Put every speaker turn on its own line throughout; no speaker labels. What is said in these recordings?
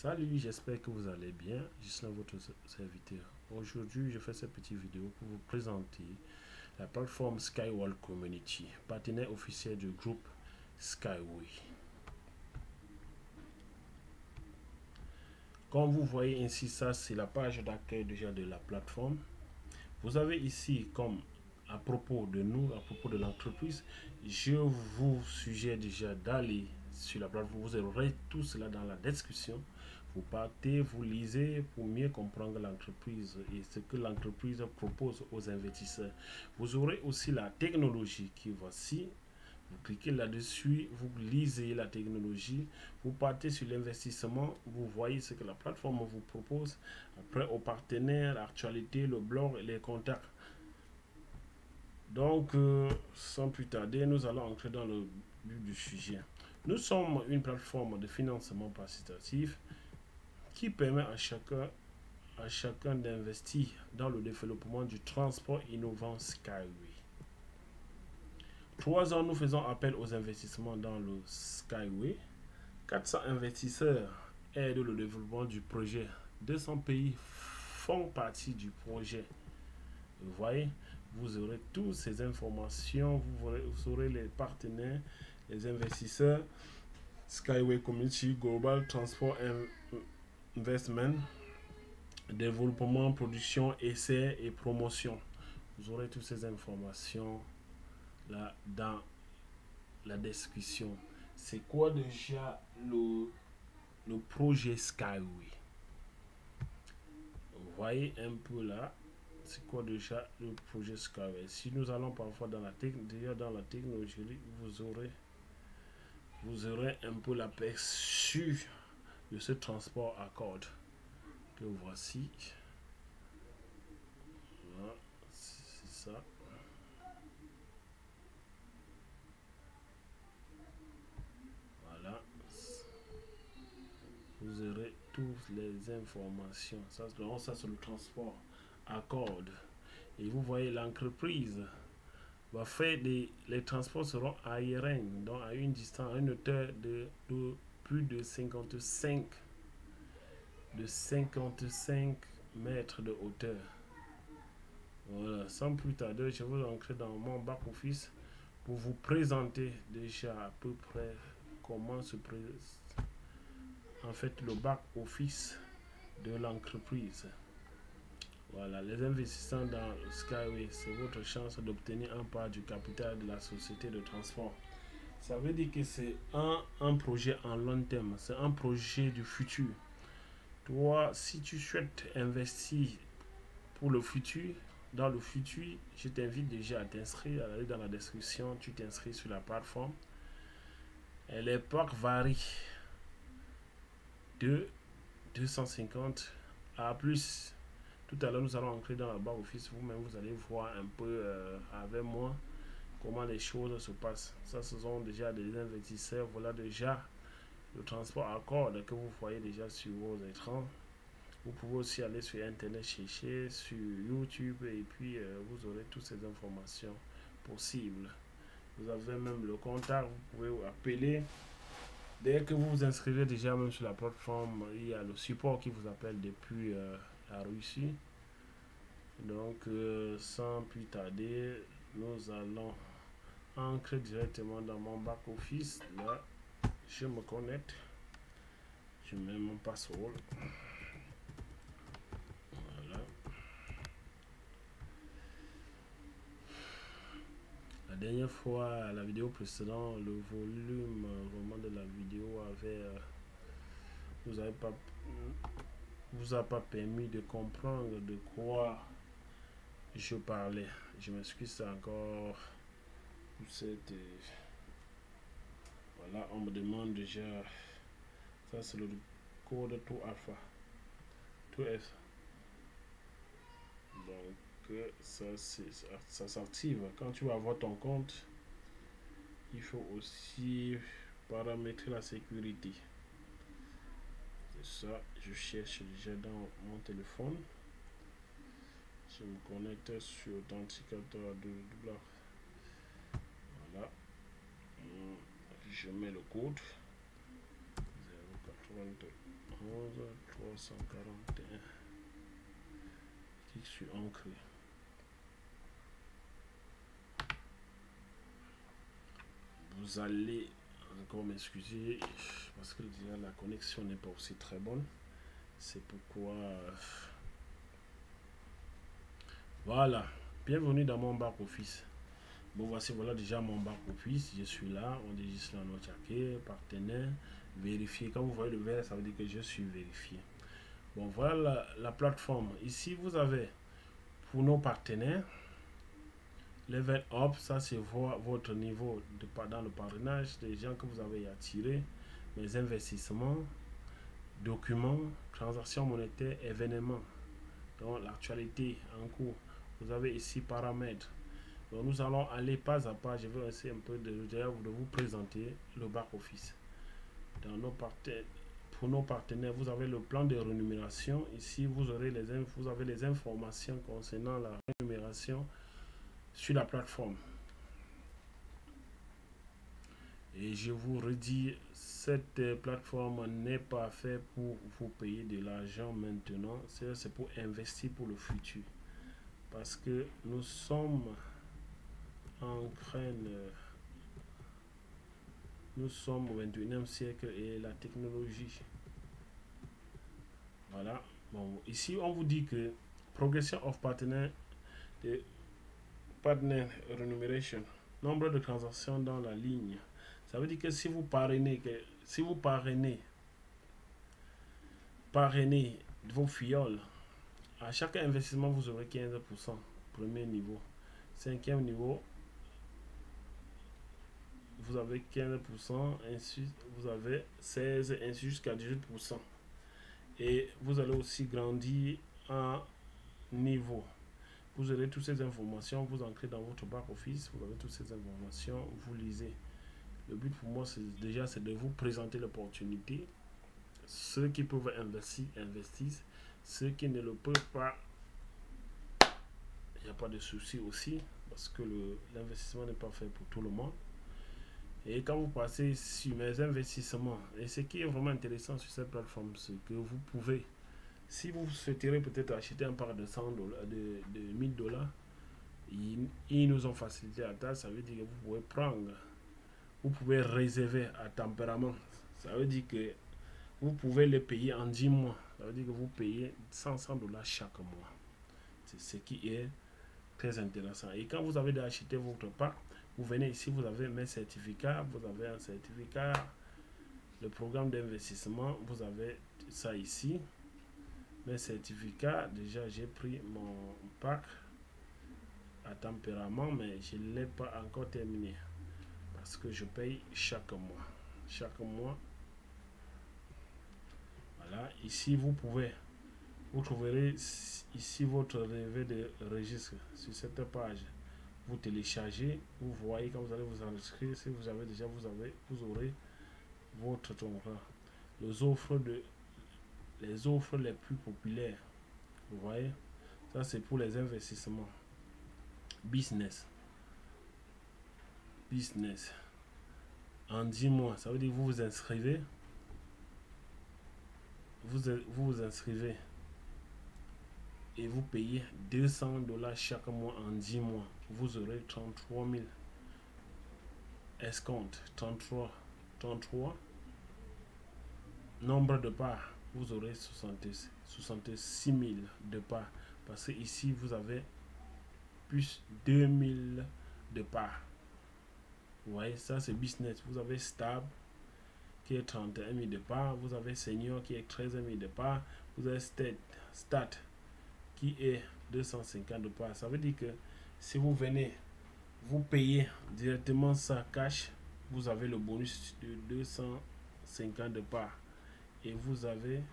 Salut, j'espère que vous allez bien. Je suis votre serviteur. Aujourd'hui, je fais cette petite vidéo pour vous présenter la plateforme Skyway Community, partenaire officiel du groupe Skyway. Comme vous voyez ici, ça c'est la page d'accueil déjà de la plateforme. Vous avez ici, comme à propos de nous, à propos de l'entreprise, je vous suggère déjà d'aller sur la plateforme. Vous aurez tout cela dans la description. Vous partez, vous lisez pour mieux comprendre l'entreprise et ce que l'entreprise propose aux investisseurs. Vous aurez aussi la technologie qui voici. Vous cliquez là-dessus, vous lisez la technologie, vous partez sur l'investissement, vous voyez ce que la plateforme vous propose. Après, aux partenaires, l'actualité, le blog et les contacts. Donc, sans plus tarder, nous allons entrer dans le but du sujet. Nous sommes une plateforme de financement participatif qui permet à chacun d'investir dans le développement du transport innovant Skyway. 3 ans, nous faisons appel aux investissements dans le Skyway. 400 investisseurs aident le développement du projet. 200 pays font partie du projet. Vous voyez, vous aurez toutes ces informations, vous aurez les partenaires, les investisseurs, Skyway Community, Global Transport Investment, développement, production, essai et promotion. Vous aurez toutes ces informations là dans la description. C'est quoi déjà le projet Skyway? Vous voyez un peu là, c'est quoi déjà le projet Skyway? Si nous allons parfois dans la technologie, vous aurez un peu l'aperçu de ce transport à cordes que voici. Voilà, c'est ça. Voilà. Vous aurez toutes les informations. Ça c'est le transport à cordes. Et vous voyez l'entreprise va faire les transports seront aériens, donc à une distance, à une hauteur de plus de 55 mètres de hauteur. Voilà, sans plus tarder, je vais entrer dans mon back office pour vous présenter déjà à peu près comment se présente en fait le back office de l'entreprise. Voilà, les investisseurs dans Skyway, c'est votre chance d'obtenir un part du capital de la société de transport. Ça veut dire que c'est un projet en long terme, c'est un projet du futur. Toi, si tu souhaites investir pour le futur, dans le futur, je t'invite déjà à t'inscrire, à aller dans la description, tu t'inscris sur la plateforme. Et les parcs varient de 250 à plus. Tout à l'heure, nous allons entrer dans la barre office. Vous-même, vous allez voir un peu avec moi comment les choses se passent. Ça, ce sont déjà des investisseurs. Voilà déjà le transport à cordes que vous voyez déjà sur vos écrans. Vous pouvez aussi aller sur Internet, chercher sur YouTube et puis vous aurez toutes ces informations possibles. Vous avez même le contact, vous pouvez appeler. Dès que vous vous inscrivez déjà même sur la plateforme, il y a le support qui vous appelle depuis la Russie. Donc, sans plus tarder, nous allons entrer directement dans mon back office. Là, je me connecte. Je mets mon password. Voilà. La dernière fois, la vidéo précédente, le volume vraiment de la vidéo vous a pas permis de comprendre de quoi je parlais. Je m'excuse encore pour cette. Voilà, on me demande déjà. Ça, c'est le code tout alpha. Tout F. Donc, ça s'active. Quand tu vas avoir ton compte, il faut aussi paramétrer la sécurité. C'est ça, je cherche déjà dans mon téléphone. Je me connecte sur authenticateur de double. Voilà. Je mets le code 91 341. Clique sur ancré. Vous allez encore m'excuser parce que déjà la connexion n'est pas aussi très bonne. C'est pourquoi voilà. Bienvenue dans mon back office. Bon, voici, voilà déjà mon back office. Je suis là. On enregistre la note partenaire, vérifier. Quand vous voyez le vert, ça veut dire que je suis vérifié. Bon, voilà la plateforme. Ici, vous avez pour nos partenaires, level up, ça c'est votre niveau dans le parrainage, des gens que vous avez attirés, les investissements, documents, transactions monétaires, événements. Donc l'actualité en cours. Vous avez ici paramètres. Donc nous allons aller pas à pas. Je vais essayer un peu de vous présenter le back office. Dans nos partenaires, pour nos partenaires, vous avez le plan de rémunération. Ici, vous avez les informations concernant la rémunération sur la plateforme. Et je vous redis, cette plateforme n'est pas faite pour vous payer de l'argent maintenant. C'est pour investir pour le futur. Parce que nous sommes en train nous sommes au 21e siècle et la technologie. Voilà. Bon, ici, on vous dit que progression of partner remuneration, nombre de transactions dans la ligne. Ça veut dire que si vous parrainez, vos fioles, à chaque investissement, vous aurez 15%. Premier niveau. Cinquième niveau, vous avez 15%, ainsi vous avez 16, ainsi jusqu'à 18%. Et vous allez aussi grandir en niveau. Vous aurez toutes ces informations, vous entrez dans votre back office, vous avez toutes ces informations, vous lisez. Le but pour moi, c'est de vous présenter l'opportunité. Ceux qui peuvent investir, investissent. Ceux qui ne le peuvent pas, il n'y a pas de souci aussi, parce que l'investissement n'est pas fait pour tout le monde. Et quand vous passez sur mes investissements, et ce qui est vraiment intéressant sur cette plateforme, c'est que vous pouvez, si vous souhaiterez peut-être acheter un part de $100, de $1000, ils nous ont facilité la tâche. Ça veut dire que vous pouvez prendre, vous pouvez réserver à tempérament. Ça veut dire que vous pouvez les payer en 10 mois. Ça veut dire que vous payez $100 chaque mois. C'est ce qui est très intéressant. Et quand vous avez acheté votre part, vous venez ici, vous avez mes certificats, vous avez un certificat, le programme d'investissement, vous avez ça ici, mes certificats. Déjà, j'ai pris mon pack à tempérament, mais je ne l'ai pas encore terminé parce que je paye chaque mois. Chaque mois, voilà. Ici, vous trouverez ici votre relevé de registre sur cette page. Vous téléchargez, vous voyez quand vous allez vous inscrire. Si vous avez déjà, vous aurez votre contrat. Les offres les plus populaires, vous voyez, ça c'est pour les investissements. Business en 10 mois, ça veut dire vous vous inscrivez, vous inscrivez et vous payez $200 chaque mois en 10 mois. Vous aurez 33 000 escompte, 33 nombre de parts. Vous aurez 66 000 de parts, parce que ici vous avez plus 2000 de parts. Vous voyez, ça c'est business. Vous avez stable qui est 31 000 de parts, vous avez senior qui est 13 000 de parts, vous avez stat qui est 250 de parts. Ça veut dire que si vous venez, vous payez directement ça cash, vous avez le bonus de 250 de parts et vous avez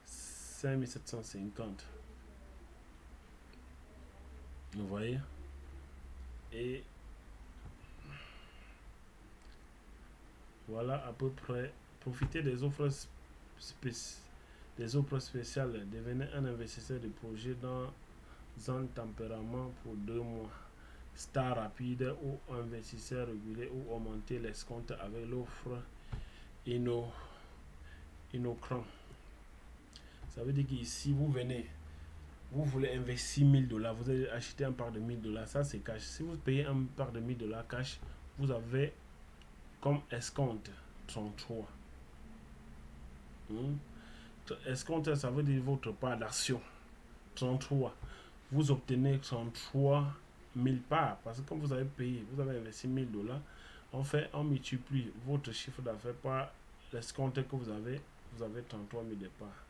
5750. Vous voyez? Et voilà à peu près. Profitez des offres spéciales. Devenez un investisseur de projet dans un tempérament pour 2 mois. Star rapide ou investisseur régulier ou augmenter l'escompte avec l'offre Inocran. Ça veut dire qu'ici, vous venez, vous voulez investir 1000 $, vous allez acheter un part de 1000 $, ça c'est cash. Si vous payez un part de 1000 $ cash, vous avez comme escompte 33. Escompte, ça veut dire votre part d'action. 33. Vous obtenez 33 000 parts. Parce que comme vous avez payé, vous avez investi 1000 $, en fait, on multiplie votre chiffre d'affaires par l'escompte que vous avez 33 000 de parts.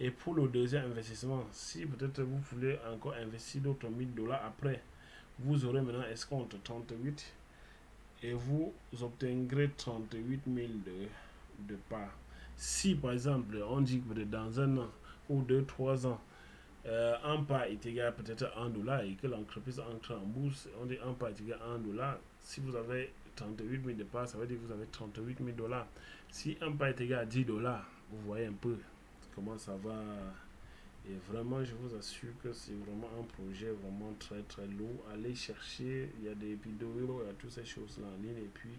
Et pour le deuxième investissement, si peut-être vous voulez encore investir d'autres 1000 $ après, vous aurez maintenant escompte 38 et vous obtiendrez 38 000 de parts. Si par exemple, on dit que dans un an ou 2-3 ans, un part est égal peut-être à 1 $ et que l'entreprise entre en bourse, on dit un part est égal à 1 $. Si vous avez 38 000 de parts, ça veut dire que vous avez 38 000 $. Si un part est égal à 10 $, vous voyez un peu comment ça va. Et vraiment, je vous assure que c'est vraiment un projet vraiment très très lourd. Allez chercher, il y a des vidéos, il y a toutes ces choses là en ligne et puis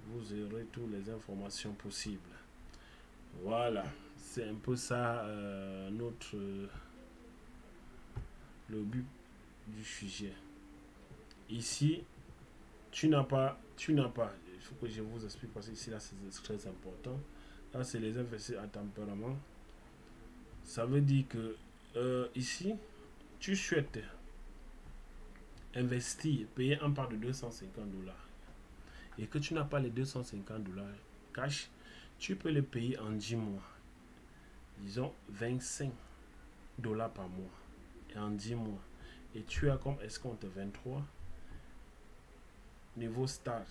vous aurez toutes les informations possibles. Voilà, c'est un peu ça le but du sujet. Ici, tu n'as pas, il faut que je vous explique parce que ici là c'est très important. Là c'est les investissements à tempérament. Ça veut dire que ici, tu souhaites investir, payer un part de 250 $ et que tu n'as pas les 250 $ cash, tu peux les payer en 10 mois. Disons 25 $ par mois et en 10 mois. Et tu as comme escompte 23 niveau start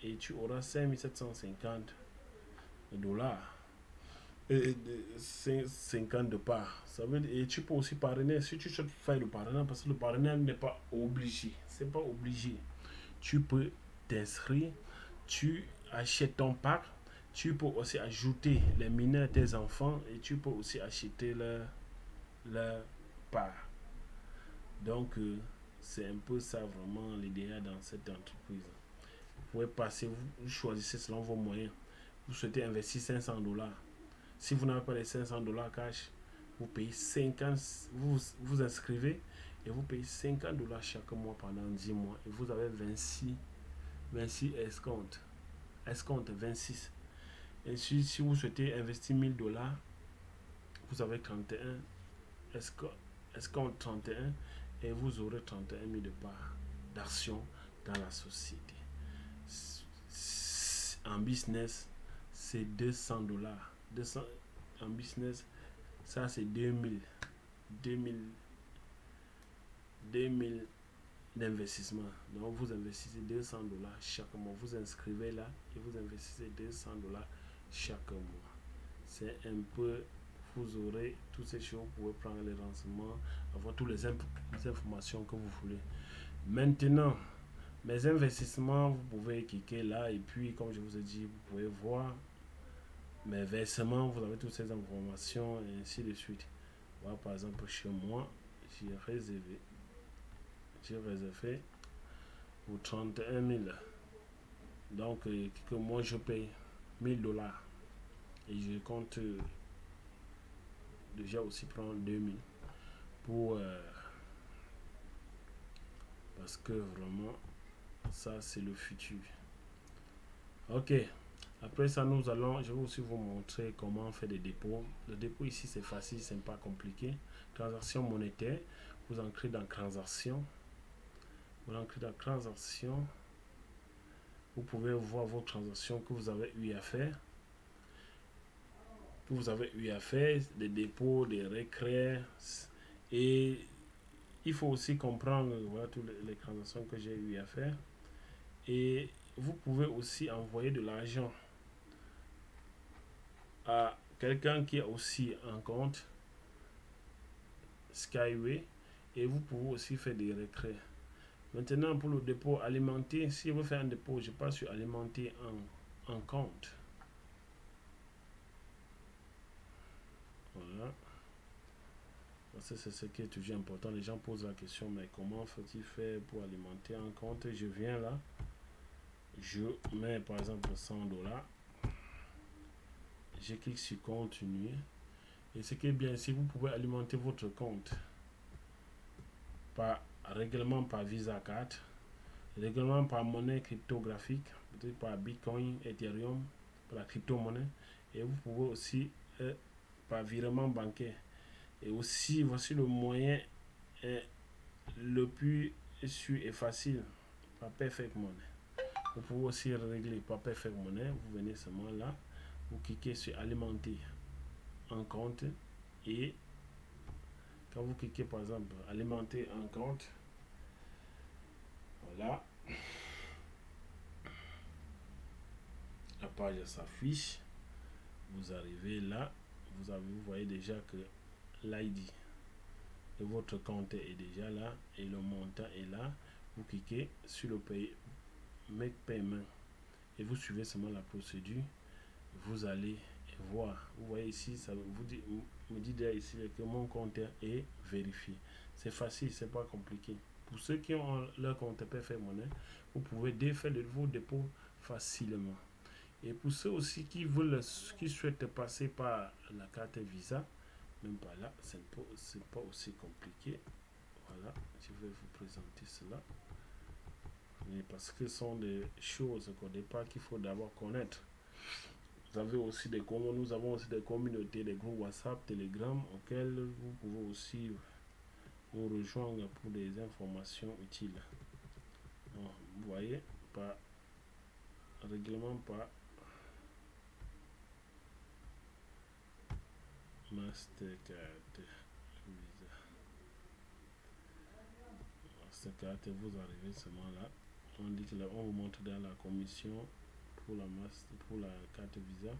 et tu auras 5750 $. Et 50 de part. Ça veut dire, et tu peux aussi parrainer si tu souhaites faire le parrainage parce que le parrainage n'est pas obligé. C'est pas obligé. Tu peux t'inscrire, tu achètes ton pack, tu peux aussi ajouter les mineurs, tes enfants et tu peux aussi acheter leur part. Donc, c'est un peu ça vraiment l'idéal dans cette entreprise. Vous pouvez passer, vous choisissez selon vos moyens. Vous souhaitez investir 500 $. Si vous n'avez pas les 500 $ cash, vous payez 50, vous inscrivez et vous payez 50 $ chaque mois pendant 10 mois. Et vous avez 26 escomptes. Escompte 26. Et si vous souhaitez investir 1000 $, vous avez 31 escompte 31 et vous aurez 31 000 de parts d'action dans la société. En business, c'est 200 $. En business, ça c'est 2000 d'investissement. Donc vous investissez 200 $ chaque mois. Vous inscrivez là et vous investissez 200 $ chaque mois. C'est un peu, vous aurez toutes ces choses, vous pouvez prendre les renseignements, avoir toutes les informations que vous voulez. Maintenant, mes investissements, vous pouvez cliquer là et puis comme je vous ai dit, vous pouvez voir mes versements, vous avez toutes ces informations et ainsi de suite. Voilà, par exemple, chez moi, j'ai réservé pour 31 000. Donc, que moi je paye 1000 $ et je compte déjà aussi prendre 2000 pour parce que vraiment ça c'est le futur. Ok. Après ça, je vais aussi vous montrer comment on fait des dépôts. Le dépôt ici, c'est facile, c'est pas compliqué. Transaction monétaire, vous entrez dans transaction. Vous entrez dans transaction. Vous pouvez voir vos transactions que vous avez eu à faire. Des dépôts, des retraits. Et il faut aussi comprendre, voilà, toutes les transactions que j'ai eu à faire. Et vous pouvez aussi envoyer de l'argent à quelqu'un qui a aussi un compte Skyway et vous pouvez aussi faire des retraits. Maintenant pour le dépôt alimentaire, si je veux faire un dépôt, je passe sur alimenter en compte. Voilà. C'est ce qui est toujours important. Les gens posent la question, mais comment faut-il faire pour alimenter un compte? Je viens là, je mets par exemple 100 $. Je clique sur continuer. Et ce qui est bien ici, vous pouvez alimenter votre compte par règlement par Visa Card, règlement par monnaie cryptographique, peut-être par Bitcoin, Ethereum, par la crypto-monnaie. Et vous pouvez aussi par virement bancaire. Et aussi, voici le moyen le plus sûr et facile, par Perfect Money. Vous pouvez aussi régler par Perfect Money. Vous venez seulement là, vous cliquez sur alimenter un compte et quand vous cliquez par exemple alimenter un compte, voilà, la page s'affiche. Vous arrivez là, vous voyez déjà que l'ID de votre compte est déjà là et le montant est là. Vous cliquez sur le Make Payment et vous suivez seulement la procédure. Vous allez voir, vous voyez ici, ça vous dit, me dit déjà ici que mon compte est vérifié. C'est facile, c'est pas compliqué. Pour ceux qui ont leur compte Perfect Money, vous pouvez défaire vos dépôts facilement. Et pour ceux aussi qui veulent, qui souhaitent passer par la carte Visa, même pas là, c'est pas aussi compliqué. Voilà, je vais vous présenter cela. Mais parce que ce sont des choses qu'au départ qu'il faut d'abord connaître. Vous avez aussi nous avons aussi des communautés, des groupes WhatsApp, Telegram, auxquels vous pouvez aussi nous rejoindre pour des informations utiles. Donc, vous voyez, par règlement, par Mastercard, Visa. Mastercard, vous arrivez seulement là. On dit que là, on vous montre dans la commission pour la carte Visa.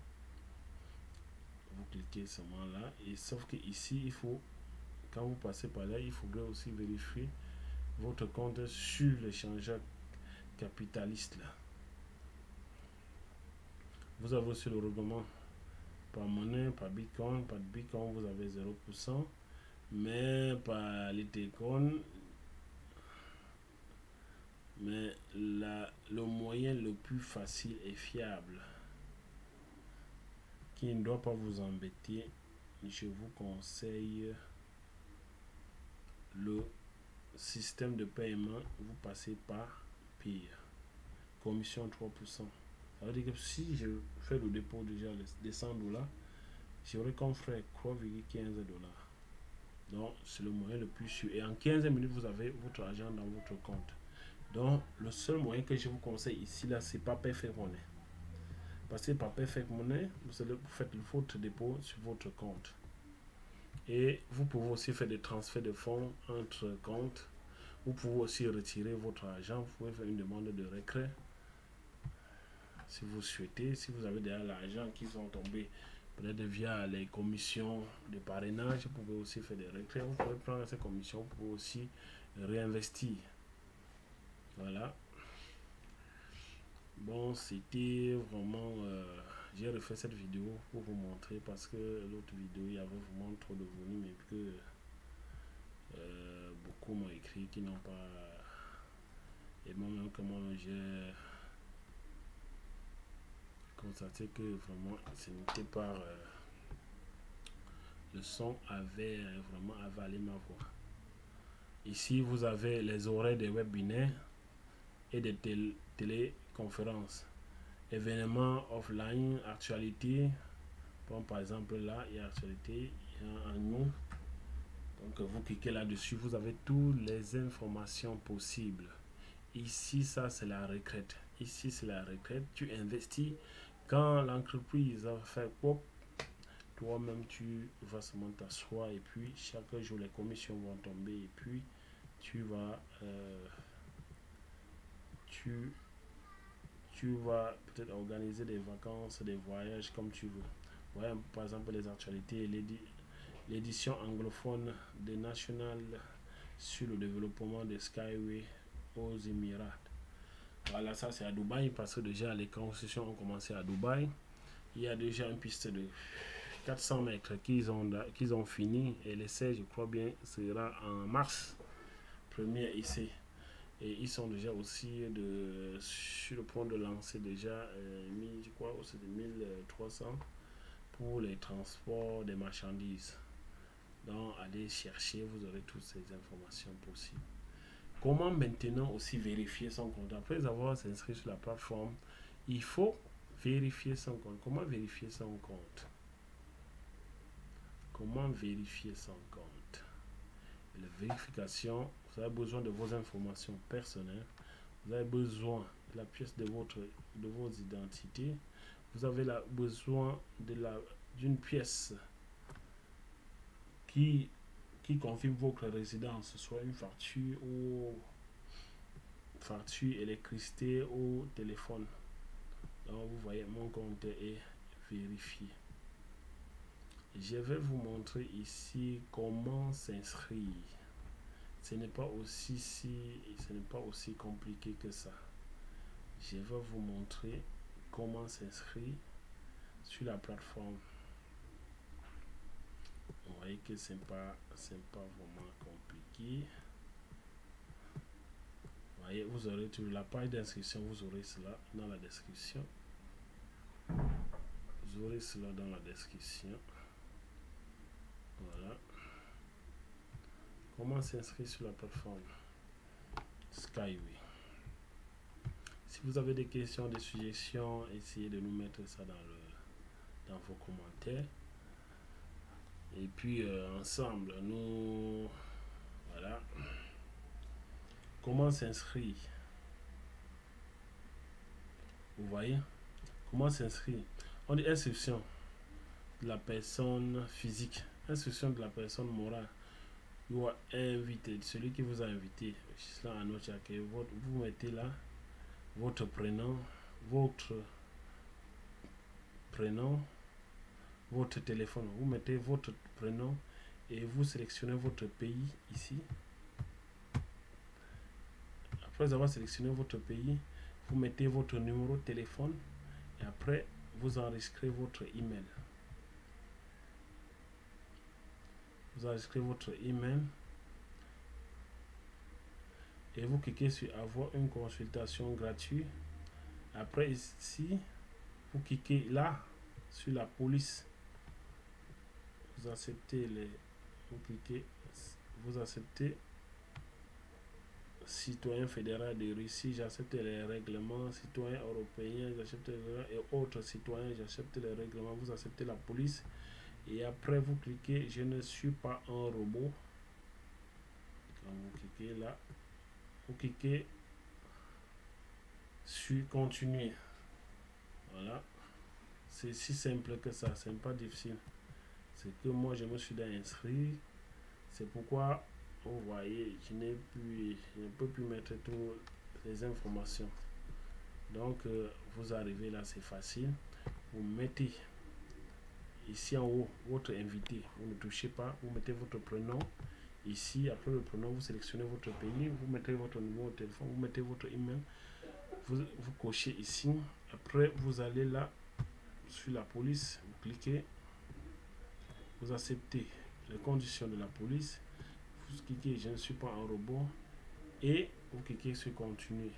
Vous cliquez seulement là. Et sauf que ici, il faut, quand vous passez par là, il faudrait aussi vérifier votre compte sur l'échangeur capitaliste là. Vous avez aussi le règlement par monnaie, par Bitcoin. Par Bitcoin, vous avez 0%. Mais par l'Ethereum, mais le moyen le plus facile et fiable qui ne doit pas vous embêter, je vous conseille le système de paiement. Vous passez par pire, commission 3%. Ça veut dire que si je fais le dépôt déjà de 100 $, j'aurai comme frais 3,15 $. Donc c'est le moyen le plus sûr. Et en 15 minutes, vous avez votre argent dans votre compte. Donc le seul moyen que je vous conseille ici, là, c'est pas Perfect Money. Parce que par Perfect Money, vous faites votre dépôt sur votre compte. Et vous pouvez aussi faire des transferts de fonds entre comptes. Vous pouvez aussi retirer votre argent. Vous pouvez faire une demande de retrait si vous souhaitez. Si vous avez déjà l'argent qui sont tombés peut-être via les commissions de parrainage, vous pouvez aussi faire des retraits. Vous pouvez prendre ces commissions, vous pouvez aussi réinvestir. Voilà. Bon, c'était vraiment... j'ai refait cette vidéo pour vous montrer parce que l'autre vidéo, il y avait vraiment trop de volume et que beaucoup m'ont écrit qui n'ont pas... Et moi-même, comment j'ai constaté que vraiment, ce n'était pas... le son avait vraiment avalé ma voix. Ici, vous avez les horaires des webinaires et des téléconférences. Événements offline, actualité. Bon, par exemple, là, il y a actualité, il y a un nom. Donc, vous cliquez là-dessus, vous avez toutes les informations possibles. Ici, ça, c'est la retraite. Ici, c'est la retraite. Tu investis. Quand l'entreprise a fait pop, toi-même, tu vas seulement t'asseoir et puis chaque jour, les commissions vont tomber et puis tu vas tu vas peut-être organiser des vacances, des voyages comme tu veux. Voilà, par exemple, les actualités, l'édition anglophone des National sur le développement des Skyway aux Émirats. Voilà, ça c'est à Dubaï parce que déjà les constructions ont commencé à Dubaï. Il y a déjà une piste de 400 mètres qu'ils ont fini et l'essai, je crois bien, sera en mars 1er ici. Et ils sont déjà aussi sur le point de lancer déjà je crois aussi de 1300 pour les transports des marchandises. Donc, allez chercher, vous aurez toutes ces informations possibles. Comment maintenant aussi vérifier son compte? Après avoir s'inscrit sur la plateforme, il faut vérifier son compte. Comment vérifier son compte? Comment vérifier son compte? La vérification, vous avez besoin de vos informations personnelles. Vous avez besoin de la pièce de vos identités. Vous avez besoin d'une pièce qui confirme votre résidence, soit une facture ou facture électricité ou téléphone. Donc vous voyez, mon compte est vérifié. Je vais vous montrer ici comment s'inscrire. Ce n'est pas aussi compliqué que ça. Je vais vous montrer comment s'inscrire sur la plateforme. Vous voyez que c'est pas vraiment compliqué. Vous voyez, vous aurez toute la page d'inscription, vous aurez cela dans la description. Vous aurez cela dans la description. Voilà. Comment s'inscrire sur la plateforme Skyway. Si vous avez des questions, des suggestions, essayez de nous mettre ça dans vos commentaires. Et puis ensemble, nous... Voilà. Comment s'inscrire? Vous voyez? Comment s'inscrire? On dit inscription de la personne physique, inscription de la personne morale. Vous invité, celui qui vous a invité. Vous mettez là votre prénom, votre téléphone. Vous mettez votre prénom et vous sélectionnez votre pays ici. Après avoir sélectionné votre pays, vous mettez votre numéro de téléphone et après vous enregistrez votre email. Vous enregistrez votre email et vous cliquez sur avoir une consultation gratuite. Après ici, vous cliquez là sur la police. Vous acceptez vous acceptez citoyen fédéral de Russie, j'accepte les règlements, citoyen européen, j'accepte les règlements, et autres citoyens, j'accepte les règlements, vous acceptez la police. Et après, vous cliquez, je ne suis pas un robot. Quand vous cliquez là, vous cliquez sur continuer. Voilà. C'est si simple que ça, c'est pas difficile. C'est que moi, je me suis inscrit. C'est pourquoi, vous voyez, je ne peux plus mettre toutes les informations. Donc, vous arrivez là, c'est facile. Vous mettez ici en haut votre invité, vous ne touchez pas, vous mettez votre prénom ici. Après le prénom, vous sélectionnez votre pays, vous mettez votre numéro de téléphone, vous mettez votre email, vous cochez ici. Après vous allez là sur la police, vous cliquez, vous acceptez les conditions de la police, vous cliquez je ne suis pas un robot et vous cliquez sur continuer.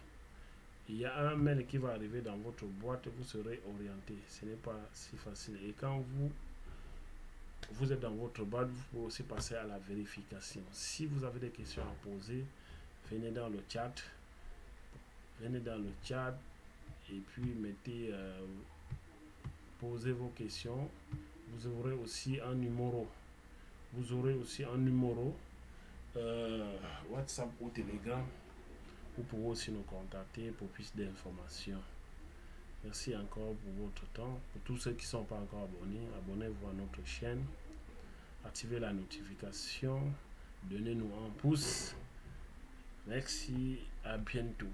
Il y a un mail qui va arriver dans votre boîte, vous serez orienté. Ce n'est pas si facile. Et quand vous êtes dans votre boîte, vous pouvez aussi passer à la vérification. Si vous avez des questions à poser, venez dans le chat. Venez dans le chat et puis mettez, posez vos questions. Vous aurez aussi un numéro. Vous aurez aussi un numéro WhatsApp ou Telegram. Vous pouvez aussi nous contacter pour plus d'informations. Merci encore pour votre temps. Pour tous ceux qui ne sont pas encore abonnés, abonnez-vous à notre chaîne. Activez la notification. Donnez-nous un pouce. Merci. À bientôt.